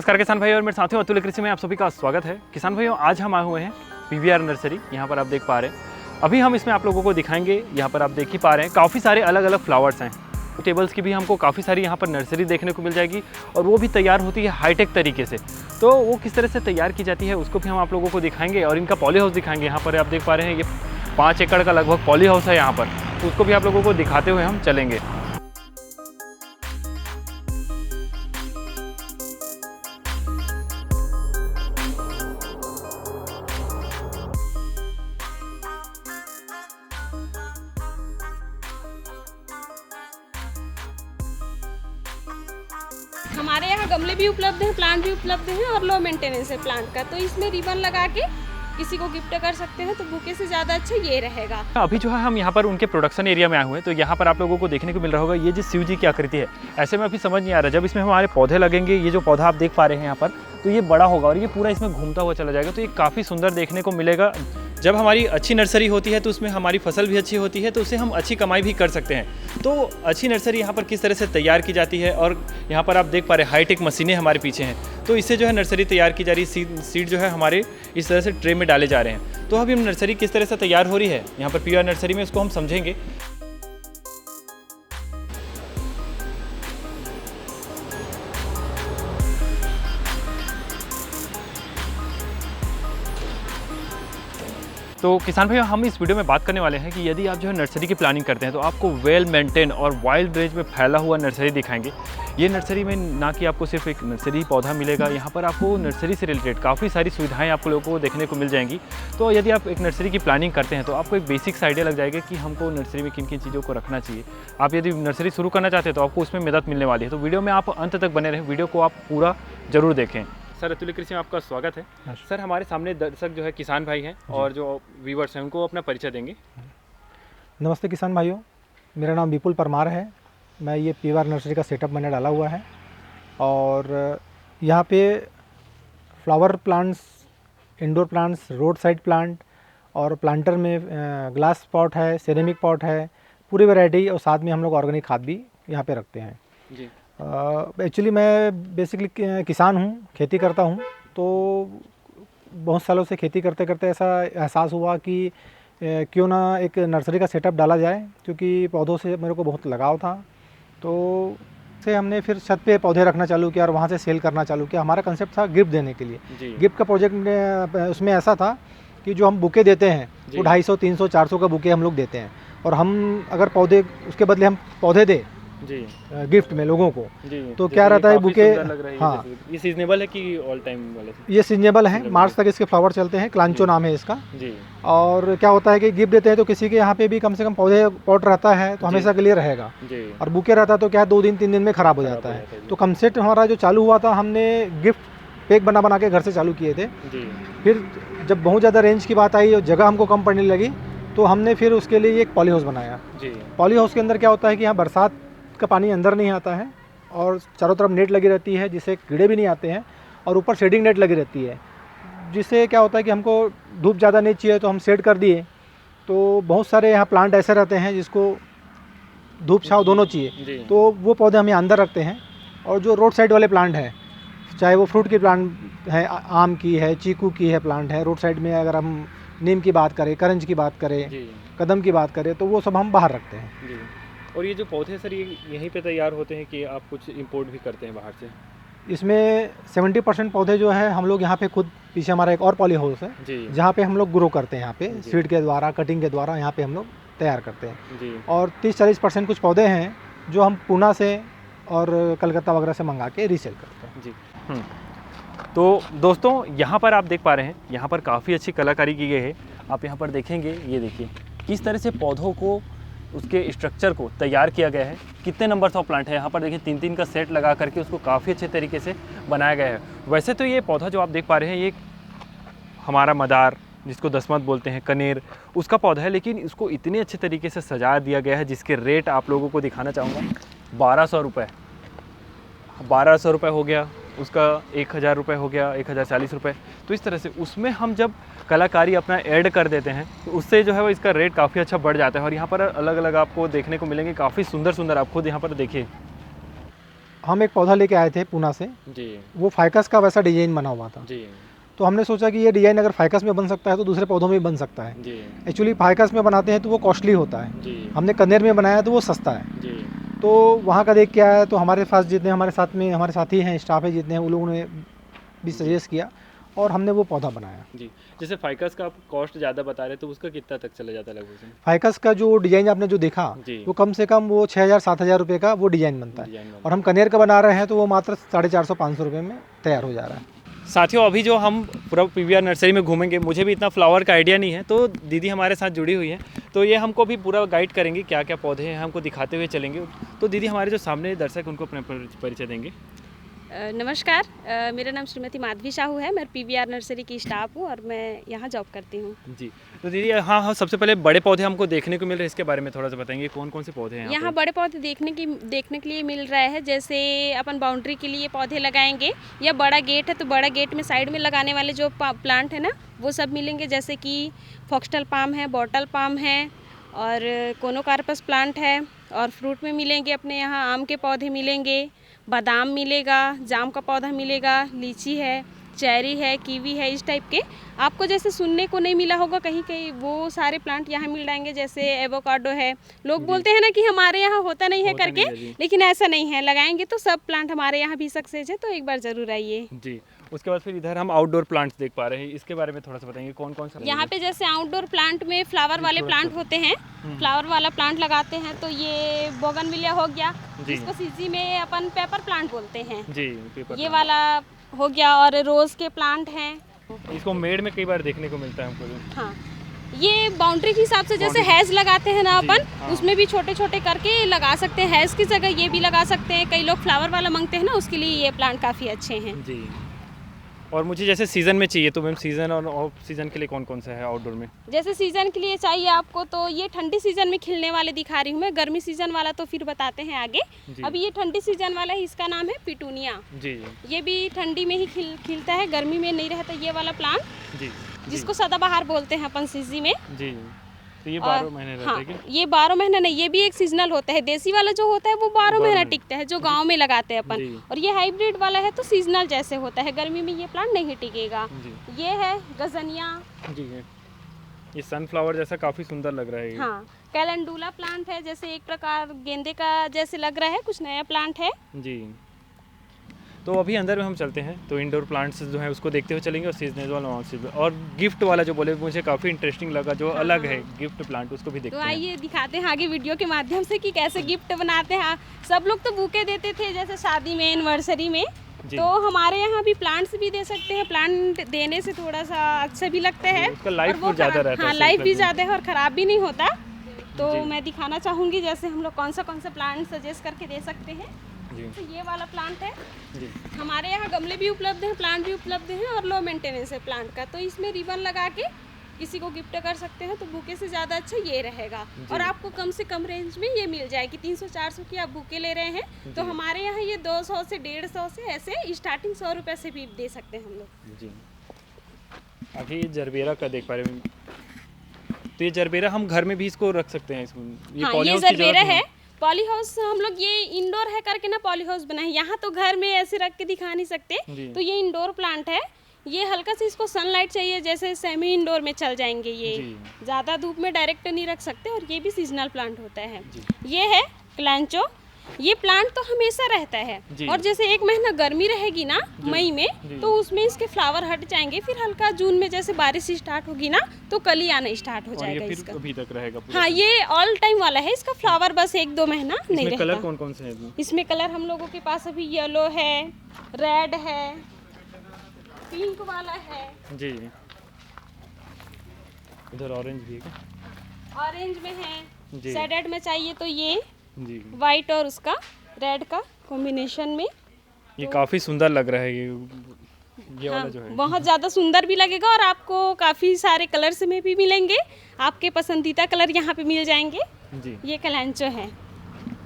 नमस्कार किसान भाई और मेरे साथियों अतुल कृषि में आप सभी का स्वागत है। किसान भाइयों, आज हम आए हुए हैं पीवीआर नर्सरी। यहाँ पर आप देख पा रहे हैं, अभी हम इसमें आप लोगों को दिखाएंगे। यहाँ पर आप देख ही पा रहे हैं काफ़ी सारे अलग अलग फ्लावर्स हैं। टेबल्स की भी हमको काफ़ी सारी यहाँ पर नर्सरी देखने को मिल जाएगी और वो भी तैयार होती है हाईटेक तरीके से। तो वो किस तरह से तैयार की जाती है उसको भी हम आप लोगों को दिखाएंगे और इनका पॉली हाउस दिखाएंगे। यहाँ पर आप देख पा रहे हैं ये 5 एकड़ का लगभग पॉली हाउस है यहाँ पर, तो उसको भी आप लोगों को दिखाते हुए हम चलेंगे। हमारे यहाँ गमले भी उपलब्ध हैं, प्लांट भी उपलब्ध हैं और लो मेंटेनेंस है प्लांट का, तो इसमें रिबन लगा के किसी को गिफ्ट कर सकते हैं। तो बुके से ज़्यादा अच्छा ये रहेगा। अभी जो है हम यहाँ पर उनके प्रोडक्शन एरिया में आए हुए हैं, तो यहाँ पर आप लोगों को देखने को मिल रहा होगा ये जो शिव जी की आकृति है। ऐसे में अभी समझ नहीं आ रहा, जब इसमें हमारे पौधे लगेंगे, ये जो पौधा आप देख पा रहे हैं यहाँ पर, तो ये बड़ा होगा और ये पूरा इसमें घूमता हुआ चला जाएगा। तो ये काफ़ी सुंदर देखने को मिलेगा। जब हमारी अच्छी नर्सरी होती है तो उसमें हमारी फसल भी अच्छी होती है, तो उससे हम अच्छी कमाई भी कर सकते हैं। तो अच्छी नर्सरी यहाँ पर किस तरह से तैयार की जाती है, और यहाँ पर आप देख पा रहे हैं हाईटेक मशीनें हमारे पीछे हैं, तो इससे जो है नर्सरी तैयार की जा रही है। सीड जो है हमारे इस तरह से ट्रे में डाले जा रहे हैं। तो अभी हम नर्सरी किस तरह से तैयार हो रही है यहाँ पर पीवीआर नर्सरी में, उसको हम समझेंगे। तो किसान भाइयों, हम इस वीडियो में बात करने वाले हैं कि यदि आप जो है नर्सरी की प्लानिंग करते हैं तो आपको वेल मेंटेन और वाइल्ड रेंज में फैला हुआ नर्सरी दिखाएंगे। ये नर्सरी में ना कि आपको सिर्फ एक नर्सरी पौधा मिलेगा, यहाँ पर आपको नर्सरी से रिलेटेड काफ़ी सारी सुविधाएं आप लोगों को देखने को मिल जाएंगी। तो यदि आप एक नर्सरी की प्लानिंग करते हैं तो आपको एक बेसिक्स आइडिया लग जाएगा कि हमको नर्सरी में किन किन चीज़ों को रखना चाहिए। आप यदि नर्सरी शुरू करना चाहते हैं तो आपको उसमें मदद मिलने वाली है। तो वीडियो में आप अंत तक बने रहें, वीडियो को आप पूरा जरूर देखें। सर, अतुल कृषि में आपका स्वागत है। सर, हमारे सामने दर्शक जो है किसान भाई हैं और जो व्यूवर्स हैं उनको अपना परिचय देंगे। नमस्ते किसान भाइयों, मेरा नाम विपुल परमार है। मैं ये पीवीआर नर्सरी का सेटअप मैंने डाला हुआ है और यहाँ पे flower plants, indoor plants, road side plant और प्लांटर में ग्लास पॉट है, सिरेमिक पॉट है, पूरी वैरायटी। और साथ में हम लोग ऑर्गेनिक खाद भी यहाँ पे रखते हैं जी। एक्चुअली मैं बेसिकली किसान हूँ, खेती करता हूँ। तो बहुत सालों से खेती करते करते ऐसा एहसास हुआ कि क्यों ना एक नर्सरी का सेटअप डाला जाए, क्योंकि पौधों से मेरे को बहुत लगाव था। तो से हमने फिर छत पे पौधे रखना चालू किया और वहाँ से सेल करना चालू किया। हमारा कंसेप्ट था गिफ्ट देने के लिए। गिफ्ट का प्रोजेक्ट उसमें ऐसा था कि जो हम बुके देते हैं वो 250, 300, 400 का बुके हम लोग देते हैं, और हम अगर पौधे उसके बदले हम पौधे दें जी गिफ्ट में लोगों को जी, तो क्या रहता है बुके। हाँ, ये सीजनेबल है कि ऑल टाइम वाले? ये सीजनेबल है, मार्च तक इसके फ्लावर चलते हैं। क्लांचो नाम है इसका जी। और क्या होता है कि गिफ्ट देते हैं तो किसी के यहाँ पे भी कम से कम पौधे पॉट रहता है तो हमेशा के लिए रहेगा जी। और बुके रहता तो क्या 2 दिन 3 दिन में ख़राब हो जाता है। तो कंसेप्ट हमारा जो चालू हुआ था, हमने गिफ्ट पैक बना के घर से चालू किए थे जी। फिर जब बहुत ज़्यादा रेंज की बात आई और जगह हमको कम पड़ने लगी, तो हमने फिर उसके लिए एक पॉली हाउस बनाया जी। पॉली हाउस के अंदर क्या होता है कि यहाँ बरसात का पानी अंदर नहीं आता है और चारों तरफ नेट लगी रहती है जिससे कीड़े भी नहीं आते हैं, और ऊपर शेडिंग नेट लगी रहती है, जिससे क्या होता है कि हमको धूप ज़्यादा नहीं चाहिए तो हम शेड कर दिए। तो बहुत सारे यहाँ प्लांट ऐसे रहते हैं जिसको धूप छाँव दोनों चाहिए, तो वो पौधे हम यहाँ अंदर रखते हैं। और जो रोड साइड वाले प्लांट हैं, चाहे वो फ्रूट की प्लांट है, आम की है, चीकू की है प्लांट है, रोड साइड में अगर हम नीम की बात करें, करंज की बात करें, कदम की बात करें, तो वो सब हम बाहर रखते हैं। और ये जो पौधे सर ये यहीं पे तैयार होते हैं कि आप कुछ इंपोर्ट भी करते हैं बाहर से? इसमें 70% पौधे जो है हम लोग यहाँ पे खुद, पीछे हमारा एक और पॉली हाउस है जहाँ पे हम लोग ग्रो करते हैं। यहाँ पे सीड के द्वारा, कटिंग के द्वारा यहाँ पे हम लोग तैयार करते हैं जी। और 30-40% कुछ पौधे हैं जो हम पूना से और कलकत्ता वगैरह से मंगा के रीसेल करते हैं जी। तो दोस्तों, यहाँ पर आप देख पा रहे हैं, यहाँ पर काफ़ी अच्छी कलाकारी की गई है। आप यहाँ पर देखेंगे, ये देखिए किस तरह से पौधों को, उसके स्ट्रक्चर को तैयार किया गया है। कितने नंबर्स ऑफ प्लांट है यहाँ पर देखिए, 3-3 का सेट लगा करके उसको काफ़ी अच्छे तरीके से बनाया गया है। वैसे तो ये पौधा जो आप देख पा रहे हैं ये हमारा मदार, जिसको दसमत बोलते हैं, कनेर, उसका पौधा है, लेकिन इसको इतने अच्छे तरीके से सजा दिया गया है जिसके रेट आप लोगों को दिखाना चाहूँगा। 1200 रुपये, 1200 रुपये हो गया, उसका 1000 रुपये हो गया, 1040 रुपये। तो इस तरह से उसमें हम जब कलाकारी अपना ऐड कर देते हैं तो उससे जो है वो इसका रेट काफ़ी अच्छा बढ़ जाता है। और यहाँ पर अलग अलग आपको देखने को मिलेंगे, काफ़ी सुंदर सुंदर। आप खुद यहाँ पर देखिए, हम एक पौधा लेके आए थे पूना से, जी वो फाइकस का वैसा डिजाइन बना हुआ था। जी तो हमने सोचा कि ये डिजाइन अगर फाइकस में बन सकता है तो दूसरे पौधों में भी बन सकता है। जी एक्चुअली फाइकस में बनाते हैं तो वो कॉस्टली होता है, जी हमने कनेर में बनाया तो वो सस्ता है। जी तो वहाँ का देख के आया तो हमारे पास जितने हमारे साथ में हमारे साथी हैं, स्टाफ है जितने हैं, उन लोगों ने भी सजेस्ट किया और हमने वो पौधा बनाया। जी। जैसे फाइकस का आप कॉस्ट ज़्यादा बता रहे तो उसका कितना तक चला जाता है लगभग? फाइकस का जो डिज़ाइन आपने जो देखा जी। वो कम से कम वो 6,000-7,000 रुपये का वो डिज़ाइन बनता है, डिजाइन और हम कनेर का बना रहे हैं तो वो मात्र 450-500 रुपये में तैयार हो जा रहा है। साथियों, अभी जो हम पूरा पीवीआर नर्सरी में घूमेंगे, मुझे भी इतना फ्लावर का आइडिया नहीं है, तो दीदी हमारे साथ जुड़ी हुई है, तो ये हमको भी पूरा गाइड करेंगे, क्या क्या पौधे हैं हमको दिखाते हुए चलेंगे। तो दीदी हमारे जो सामने दर्शक उनको अपने परिचय देंगे। नमस्कार, मेरा नाम श्रीमती माधवी साहू है। मैं पीवीआर नर्सरी की स्टाफ हूँ और मैं यहाँ जॉब करती हूँ। जी। तो दीदी हाँ, सबसे पहले बड़े पौधे हमको देखने को मिल रहे हैं, इसके बारे में थोड़ा सा बताएंगे, कौन कौन से पौधे हैं यहाँ बड़े पौधे देखने के लिए मिल रहा है। जैसे अपन बाउंड्री के लिए पौधे लगाएंगे या बड़ा गेट है तो बड़ा गेट में साइड में लगाने वाले जो प्लांट है ना, वो सब मिलेंगे। जैसे कि फॉक्सटेल पाम है, बॉटल पाम है और कोनोकार्पस प्लांट है। और फ्रूट में मिलेंगे अपने यहाँ आम के पौधे मिलेंगे, बादाम मिलेगा, जाम का पौधा मिलेगा, लीची है, चेरी है, कीवी है। इस टाइप के आपको जैसे सुनने को नहीं मिला होगा कहीं कहीं, वो सारे प्लांट यहाँ मिल जाएंगे। जैसे एवोकाडो है, लोग बोलते हैं ना कि हमारे यहाँ होता नहीं है करके, लेकिन ऐसा नहीं है, लगाएंगे तो सब प्लांट हमारे यहाँ भी सक्सेस है, तो एक बार ज़रूर आइए जी। उसके बाद फिर इधर हम आउटडोर प्लांट्स देख पा रहे हैं, इसके बारे में थोड़ा सा बताएंगे, कौन कौन सा? यहाँ पे जैसे आउटडोर प्लांट में फ्लावर वाले प्लांट होते हैं, फ्लावर वाला प्लांट लगाते हैं तो ये बोगनविलिया हो गया, जिसको सीजी में अपन पेपर प्लांट बोलते हैं जी, पेपर ये वाला हो गया। और रोज के प्लांट हैं, इसको मेड में कई बार देखने को मिलता है हमको। हाँ, ये बाउंड्री के हिसाब से जैसे हैज लगाते हैं ना अपन, हाँ। उसमें भी छोटे छोटे करके लगा सकते हैं। हैज की जगह ये भी लगा सकते हैं। कई लोग फ्लावर वाला मांगते हैं ना, उसके लिए ये प्लांट काफ़ी अच्छे हैं जी। और मुझे जैसे सीज़न में चाहिए तो मैम सीज़न और ऑफ सीज़न के लिए कौन कौन सा है आउटडोर में? जैसे सीज़न के लिए चाहिए आपको तो ये ठंडी सीज़न में खिलने वाले दिखा रही हूँ मैं। गर्मी सीज़न वाला तो फिर बताते हैं आगे। अभी ये ठंडी सीज़न वाला है, इसका नाम है पिटूनिया जी। ये भी ठंडी में ही खिलता है, गर्मी में नहीं रहता ये वाला प्लांट, जी, जिसको सदाबहार बोलते हैं अपन सीजी में। जी। तो ये 12 महीने रहता है क्या? ये 12 महीना नहीं, ये भी एक सीजनल होता है। देसी वाला जो होता है वो 12 महीना टिकता है, जो गांव में लगाते हैं अपन। और ये हाइब्रिड वाला है तो सीजनल जैसे होता है, गर्मी में ये प्लांट नहीं टिकेगा। ये है गजनिया जी, ये सनफ्लावर जैसा काफ़ी सुंदर लग रहा है। हाँ, कैलेंडुला प्लांट है, जैसे एक प्रकार गेंदे का जैसे लग रहा है, कुछ नया प्लांट है जी। तो अभी अंदर में हम चलते हैं, तो इंडोर प्लांट्स जो है उसको देखते हुए चलेंगे, और सीजनल वाला और गिफ्ट वाला जो बोले मुझे काफ़ी इंटरेस्टिंग लगा, जो अलग है गिफ्ट प्लांट, उसको भी देखते हैं। तो आइए दिखाते हैं आगे वीडियो के माध्यम से कि कैसे गिफ्ट बनाते हैं। सब लोग तो बुके देते थे जैसे शादी में, एनिवर्सरी में, तो हमारे यहाँ भी प्लांट्स भी दे सकते हैं। प्लांट देने से थोड़ा सा अच्छा भी लगता है, उसका लाइफ भी ज़्यादा रहता है। हाँ, लाइफ भी ज़्यादा है और ख़राब भी नहीं होता। तो मैं दिखाना चाहूँगी जैसे हम लोग कौन सा प्लांट सजेस्ट करके दे सकते हैं। तो ये वाला प्लांट है जी। हमारे यहाँ गमले भी उपलब्ध हैं, प्लांट भी उपलब्ध हैं और लो मेंटेनेंस है प्लांट का। तो इसमें रिबन लगा के किसी को गिफ्ट कर सकते हैं, तो बुके से ज़्यादा अच्छा ये रहेगा। और आपको कम से कम रेंज में ये मिल जाएगी। 300-400 की आप बुके ले रहे हैं तो हमारे यहाँ ये 200 से 150 से ऐसे स्टार्टिंग 100 रुपये से भी दे सकते हैं हम लोग जी। अभी जरबेरा का देख पा रहे हैं, तो ये जरबेरा हम घर में भी इसको रख सकते हैं। ये जरबेरा है, पॉली हाउस हम लोग ये इंडोर है करके ना पॉली हाउस बनाए। यहाँ तो घर में ऐसे रख के दिखा नहीं सकते, तो ये इंडोर प्लांट है। ये हल्का से इसको सनलाइट चाहिए, जैसे सेमी इंडोर में चल जाएंगे ये, ज़्यादा धूप में डायरेक्ट नहीं रख सकते। और ये भी सीजनल प्लांट होता है। ये है क्लांचो, ये प्लांट तो हमेशा रहता है। और जैसे एक महीना गर्मी रहेगी ना मई में, तो उसमें इसके फ्लावर हट जाएंगे। फिर हल्का जून में जैसे बारिश स्टार्ट होगी ना, तो कली आना स्टार्ट हो जाएगा इसका। अभी तक रहेगा पूरा। हाँ, ये ऑल टाइम वाला है, इसका फ्लावर बस 1-2 महीना नहीं रहता। कलर कौन कौन से हैं इसमें? कलर हम लोगों के पास अभी येलो है, रेड है, पिंक वाला है जी। इधर ऑरेंज भी है, ऑरेंज में है। शेडेड में चाहिए तो ये जी, वाइट और उसका रेड का कॉम्बिनेशन में। ये काफ़ी सुंदर लग रहा है ये वाला जो है। बहुत ज़्यादा सुंदर भी लगेगा और आपको काफ़ी सारे कलर्स में भी मिलेंगे। आपके पसंदीदा कलर यहाँ पे मिल जाएंगे जी। ये कलांचो है,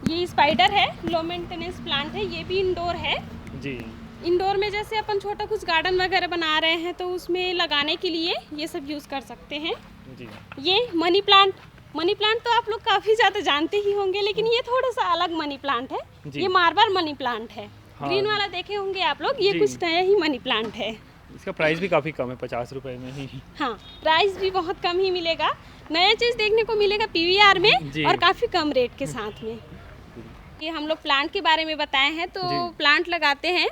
ये स्पाइडर है, लो मेंटेनेंस प्लांट है। ये भी इंडोर है जी। इंडोर में जैसे अपन छोटा कुछ गार्डन वगैरह बना रहे हैं तो उसमें लगाने के लिए ये सब यूज़ कर सकते हैं जी। ये मनी प्लांट मनी प्लांट तो आप लोग काफ़ी ज़्यादा जानते ही होंगे, लेकिन ये थोड़ा सा अलग मनी प्लांट है। जी। ये मार्बल मनी प्लांट है। हाँ। ग्रीन वाला देखे होंगे आप लोग, ये जी। कुछ नया ही मनी प्लांट है। इसका प्राइस भी काफ़ी कम है, 50 रुपए में ही। हाँ, प्राइस भी बहुत कम ही मिलेगा। नया चीज़ देखने को मिलेगा PVR में जी। और काफ़ी कम रेट के साथ में। ये हम लोग प्लांट के बारे में बताए हैं, तो जी। प्लांट लगाते हैं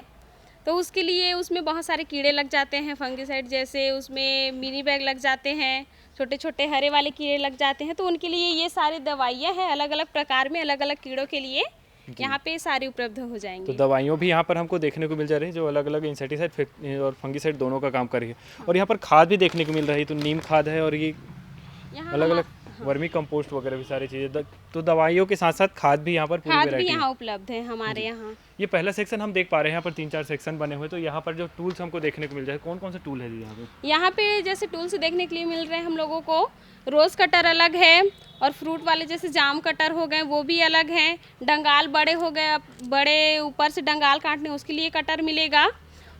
तो उसके लिए उसमें बहुत सारे कीड़े लग जाते हैं, फंगिसाइड जैसे उसमें मिनी बैग लग जाते हैं, छोटे छोटे हरे वाले कीड़े लग जाते हैं। तो उनके लिए ये सारी दवाइयाँ हैं, अलग अलग प्रकार में अलग अलग कीड़ों के लिए यहाँ पे सारी उपलब्ध हो तो जाएंगी। दवाइयों भी यहाँ पर हमको देखने को मिल जा रही है, जो अलग अलग इंसेक्टिसाइड और फंगिसाइड दोनों का काम कर रही है। और यहाँ पर खाद भी देखने को मिल रही है, तो नीम खाद है और ये यहाँ अलग अलग वर्मी कंपोस्ट वगैरह भी सारी चीज़ें। तो दवाइयों के साथ साथ खाद भी यहाँ पर पूरी खाद भी वैरायटी यहाँ उपलब्ध है हमारे यहाँ। ये पहला सेक्शन हम देख पा रहे हैं, यहाँ पर 3-4 सेक्शन बने हुए। तो यहाँ पर जो टूल्स हमको देखने को मिल जाए, कौन कौन से टूल है जी यहाँ पे? यहाँ पे जैसे टूल्स देखने के लिए मिल रहे हैं हम लोगों को, रोज़ कटर अलग है और फ्रूट वाले जैसे जाम कटर हो गए वो भी अलग हैं। डंगाल बड़े हो गए, अब बड़े ऊपर से डंगाल काटने उसके लिए कटर मिलेगा।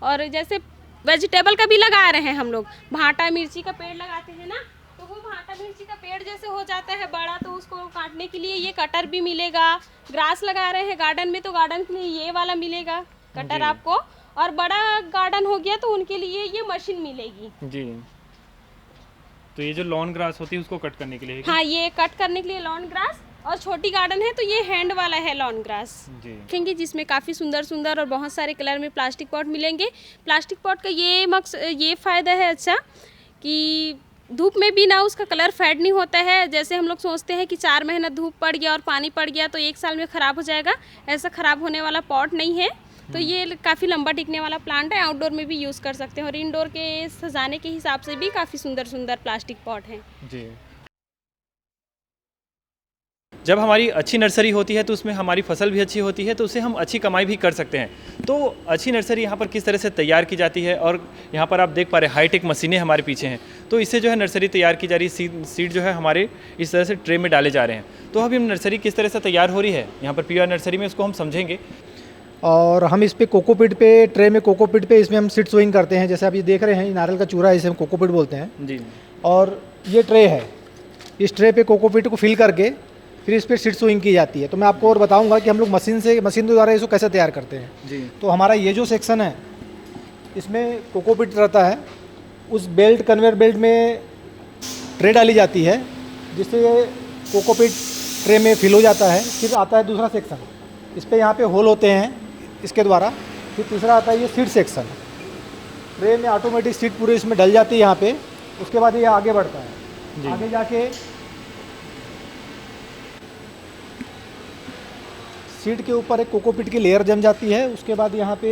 और जैसे वेजिटेबल का भी लगा रहे हैं हम लोग, भाटा मिर्ची का पेड़ लगाते हैं ना, तो वो भाटा मिर्ची का पेड़ जैसे हो जाता है बड़ा, तो उसको काटने के लिए ये कटर भी मिलेगा। ग्रास लगा रहे हैं गार्डन में, तो गार्डन के लिए ये वाला मिलेगा कटर जी। आपको। और बड़ा गार्डन हो गया तो उनके लिए ये मशीन मिलेगी। जी। तो ये जो लॉन ग्रास होती है उसको कट करने के लिए है क्या? हाँ, ये कट करने के लिए लॉन ग्रास, और छोटी गार्डन है तो ये हैंड वाला है लॉन ग्रास। जी। देखेंगे जिसमें काफ़ी सुंदर सुंदर और बहुत सारे कलर में प्लास्टिक पॉट मिलेंगे। प्लास्टिक पॉट का ये फ़ायदा है अच्छा कि धूप में भी ना उसका कलर फेड नहीं होता है। जैसे हम लोग सोचते हैं कि 4 महीना धूप पड़ गया और पानी पड़ गया तो 1 साल में ख़राब हो जाएगा, ऐसा ख़राब होने वाला पॉट नहीं है। तो ये काफ़ी लंबा टिकने वाला प्लांट है, आउटडोर में भी यूज़ कर सकते हैं और इंडोर के सजाने के हिसाब से भी काफ़ी सुंदर सुंदर प्लास्टिक पॉट हैं। जी। जब हमारी अच्छी नर्सरी होती है तो उसमें हमारी फसल भी अच्छी होती है, तो उससे हम अच्छी कमाई भी कर सकते हैं। तो अच्छी नर्सरी यहाँ पर किस तरह से तैयार की जाती है, और यहाँ पर आप देख पा रहे हैं हाईटेक मशीनें हमारे पीछे हैं। तो इससे जो है नर्सरी तैयार की जा रही है, सीड जो है हमारे इस तरह से ट्रे में डाले जा रहे हैं। तो अभी नर्सरी किस तरह से तैयार हो रही है यहाँ पर PVR नर्सरी में, उसको हम समझेंगे। और हम इस पे कोकोपीट पे, ट्रे में कोकोपीट पे इसमें हम सीड सोइंग करते हैं। जैसे आप ये देख रहे हैं, ये नारियल का चूरा है, इसे हम कोकोपीट बोलते हैं। जी। और ये ट्रे है, इस ट्रे पे कोकोपीट को फिल करके फिर इस पर सीड सोइंग की जाती है। तो मैं आपको और बताऊंगा कि हम लोग मशीन द्वारा इसको कैसे तैयार करते हैं। जी। तो हमारा ये जो सेक्शन है इसमें कोकोपीट रहता है, उस बेल्ट कन्वेयर बेल्ट में ट्रे डाली जाती है जिससे कोकोपीट ट्रे में फिल हो जाता है। फिर आता है दूसरा सेक्शन, इस पर यहाँ पे होल होते हैं इसके द्वारा। फिर तीसरा आता है ये सीड सेक्शन, ट्रे में ऑटोमेटिक सीड पूरे इसमें डल जाती है यहाँ पे। उसके बाद ये आगे बढ़ता है, आगे जाके सीड के ऊपर एक कोकोपीट की लेयर जम जाती है। उसके बाद यहाँ पे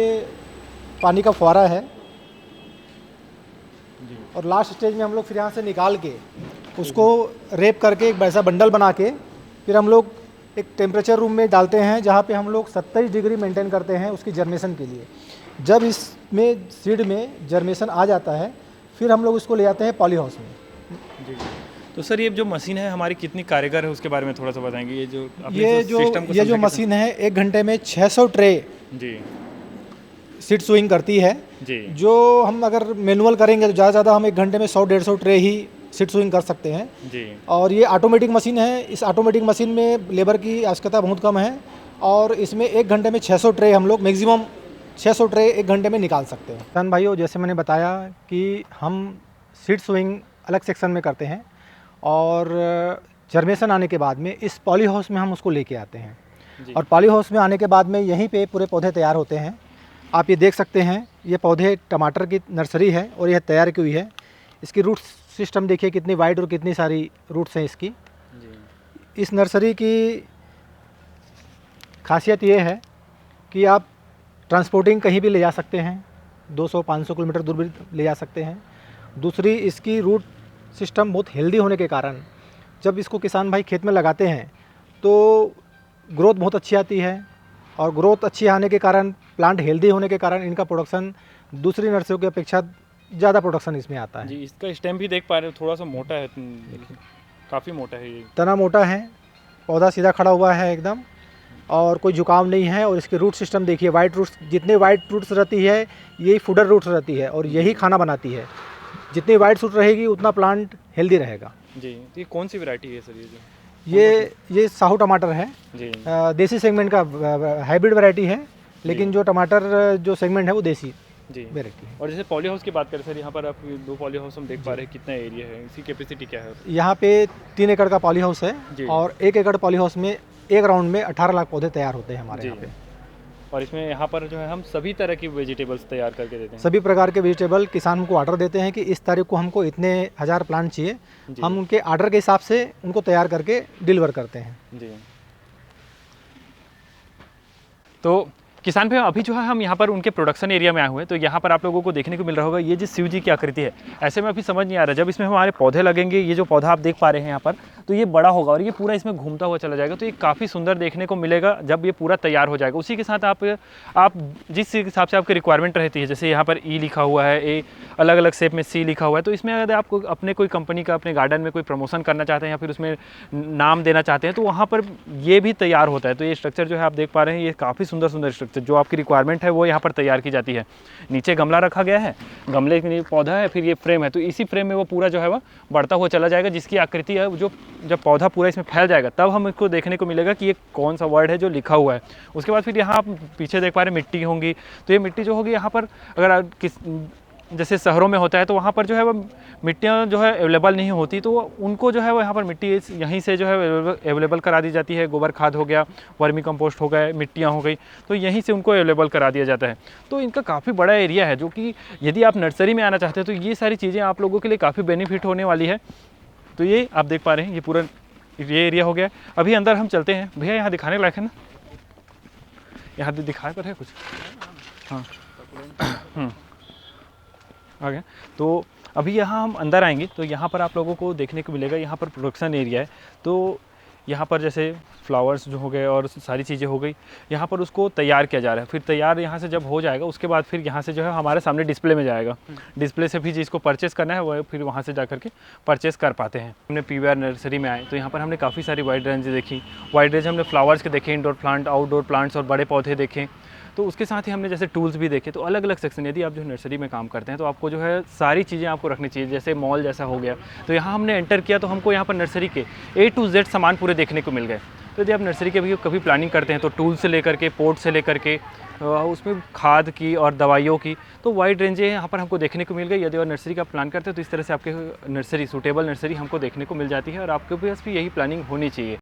पानी का फुहारा है और लास्ट स्टेज में हम लोग फिर यहाँ से निकाल के उसको रेप करके एक वैसा बंडल बना के फिर हम लोग एक टेम्परेचर रूम में डालते हैं, जहाँ पे हम लोग 27 डिग्री मेंटेन करते हैं उसकी जर्मेशन के लिए। जब इसमें सीड में जर्मेशन आ जाता है फिर हम लोग उसको ले जाते हैं पॉली हाउस में। जी। तो सर ये जो मशीन है हमारी कितनी कारगर है उसके बारे में थोड़ा सा बताएंगे। ये जो मशीन है 1 घंटे में 600 ट्रे जी सीड सोइंग करती है। जी। जो हम अगर मैनुअल करेंगे तो ज़्यादा हम 1 घंटे में 100-150 ट्रे ही सीड सोइंग कर सकते हैं। जी। और ये ऑटोमेटिक मशीन है, इस ऑटोमेटिक मशीन में लेबर की आवश्यकता बहुत कम है और इसमें 1 घंटे में 600 ट्रे हम लोग मैक्सिमम 600 ट्रे 1 घंटे में निकाल सकते हैं। किसान भाइयों, जैसे मैंने बताया कि हम सीड सोइंग अलग सेक्शन में करते हैं और जर्मेशन आने के बाद में इस पॉली हाउस में हम उसको लेके आते हैं। और पॉली हाउस में आने के बाद में यहीं पे पूरे पौधे तैयार होते हैं। आप ये देख सकते हैं, ये पौधे टमाटर की नर्सरी है और यह तैयार की हुई है। इसकी रूट सिस्टम देखिए कितनी वाइड और कितनी सारी रूट्स हैं इसकी। इस नर्सरी की खासियत ये है कि आप ट्रांसपोर्टिंग कहीं भी ले जा सकते हैं, 200-500 किलोमीटर दूर भी ले जा सकते हैं। दूसरी, इसकी रूट सिस्टम बहुत हेल्दी होने के कारण जब इसको किसान भाई खेत में लगाते हैं तो ग्रोथ बहुत अच्छी आती है और ग्रोथ अच्छी आने के कारण, प्लांट हेल्दी होने के कारण इनका प्रोडक्शन दूसरी नर्सरियों की अपेक्षा ज़्यादा प्रोडक्शन इसमें आता है। जी। इसका स्टेम भी देख पा रहे हो, थोड़ा सा मोटा है, काफ़ी मोटा है ये। तना मोटा है, पौधा सीधा खड़ा हुआ है एकदम और कोई झुकाव नहीं है। और इसके रूट सिस्टम देखिए, वाइट रूट्स, जितने वाइट रूट्स रहती है यही फूडर रूट्स रहती है और यही खाना बनाती है। जितनी वाइट रूट रहेगी उतना प्लांट हेल्दी रहेगा। जी, तो ये कौन सी वैरायटी है सर ये जो? ये साहू टमाटर है। जी, देसी सेगमेंट का हाइब्रिड वैरायटी है, लेकिन जो टमाटर जो सेगमेंट है वो देसी जी। वैरायटी है। और जैसे पॉली हाउस की बात करें सर, यहाँ पर आप 2 पॉली हाउस हम देख पा रहे हैं, कितना एरिया है, इसकी कैपेसिटी क्या है? यहाँ पे 3 एकड़ का पॉली हाउस जी। है और 1 एकड़ पॉली हाउस में एक राउंड में 18 लाख पौधे तैयार होते हैं हमारे जी। यहाँ पे। और इसमें यहाँ पर जो है हम सभी तरह की वेजिटेबल्स तैयार करके देते हैं। सभी प्रकार के वेजिटेबल किसान को ऑर्डर देते हैं कि इस तारीख को हमको इतने 1000 प्लांट चाहिए, जी। हम उनके ऑर्डर के हिसाब से उनको तैयार करके डिलीवर करते हैं। जी। तो किसान भाई अभी जो है हम यहाँ पर उनके प्रोडक्शन एरिया में आए हुए हैं, तो यहाँ पर आप लोगों को देखने को मिल रहा होगा ये जो शिव जी की आकृति है, ऐसे में अभी समझ नहीं आ रहा। जब इसमें हमारे पौधे लगेंगे, ये जो पौधा आप देख पा रहे हैं यहाँ पर, तो ये बड़ा होगा और ये पूरा इसमें घूमता हुआ चला जाएगा, तो ये काफ़ी सुंदर देखने को मिलेगा जब ये पूरा तैयार हो जाएगा। उसी के साथ आप जिस हिसाब से आपकी रिक्वायरमेंट रहती है, जैसे यहाँ पर ई लिखा हुआ है, ए अलग अलग शेप में सी लिखा हुआ है, तो इसमें अगर आपको अपने कोई कंपनी का अपने गार्डन में कोई प्रमोशन करना चाहते हैं या फिर उसमें नाम देना चाहते हैं, तो वहाँ पर ये भी तैयार होता है। तो ये स्ट्रक्चर जो है आप देख पा रहे हैं, ये काफ़ी सुंदर सुंदर स्ट्रक्चर जो आपकी रिक्वायरमेंट है वो यहाँ पर तैयार की जाती है। नीचे गमला रखा गया है, गमले के पौधा है, फिर ये फ्रेम है, तो इसी फ्रेम में वो पूरा जो है वो बढ़ता हुआ चला जाएगा, जिसकी आकृति है जो जब पौधा पूरा इसमें फैल जाएगा तब हम इसको देखने को मिलेगा कि ये कौन सा वर्ड है जो लिखा हुआ है। उसके बाद फिर यहाँ आप पीछे देख पा रहे हैं मिट्टी होंगी, तो ये मिट्टी जो होगी यहाँ पर अगर जैसे शहरों में होता है तो वहाँ पर जो है वो मिट्टियाँ जो है अवेलेबल नहीं होती, तो उनको जो है वो यहाँ पर मिट्टी यहीं से जो है अवेलेबल करा दी जाती है। गोबर खाद हो गया, वर्मी कंपोस्ट हो गए, मिट्टियाँ हो गई, तो यहीं से उनको अवेलेबल करा दिया जाता है। तो इनका काफ़ी बड़ा एरिया है, जो कि यदि आप नर्सरी में आना चाहते हैं तो ये सारी चीज़ें आप लोगों के लिए काफ़ी बेनिफिट होने वाली है। तो ये आप देख पा रहे हैं, ये पूरा ये एरिया हो गया। अभी अंदर हम चलते हैं। भैया यहाँ दिखाने लायक है ना, यहाँ दिखाए पर है कुछ? हाँ आ गया। तो अभी यहाँ हम अंदर आएंगे तो यहाँ पर आप लोगों को देखने को मिलेगा, यहाँ पर प्रोडक्शन एरिया है। तो यहाँ पर जैसे फ्लावर्स जो हो गए और सारी चीज़ें हो गई, यहाँ पर उसको तैयार किया जा रहा है। फिर तैयार यहाँ से जब हो जाएगा उसके बाद फिर यहाँ से जो है हमारे सामने डिस्प्ले में जाएगा। डिस्प्ले से भी जिसको परचेस करना है वो फिर वहाँ से जा करके परचेस कर पाते हैं। हमने पीवीआर नर्सरी में आए तो यहाँ पर हमने काफ़ी सारी वाइड रेंज देखी। वाइड रेंज हमने फ्लावर्स के देखे, इंडोर प्लांट, आउटडोर प्लांट्स और बड़े पौधे देखे। तो उसके साथ ही हमने जैसे टूल्स भी देखे। तो अलग अलग सेक्शन, यदि आप जो नर्सरी में काम करते हैं तो आपको जो है सारी चीज़ें आपको रखनी चाहिए। जैसे मॉल जैसा हो गया, तो यहाँ हमने एंटर किया तो हमको यहाँ पर नर्सरी के A to Z सामान पूरे देखने को मिल गए। तो यदि आप नर्सरी के भी कभी प्लानिंग करते हैं तो टूल से लेकर के, पोर्ट से लेकर के, उसमें खाद की और दवाइयों की तो वाइड रेंजें यहाँ पर हमको देखने को मिल गई। यदि और नर्सरी का प्लान करते हैं तो इस तरह से आपके नर्सरी सूटेबल नर्सरी हमको देखने को मिल जाती है और आपके पास भी यही प्लानिंग होनी चाहिए।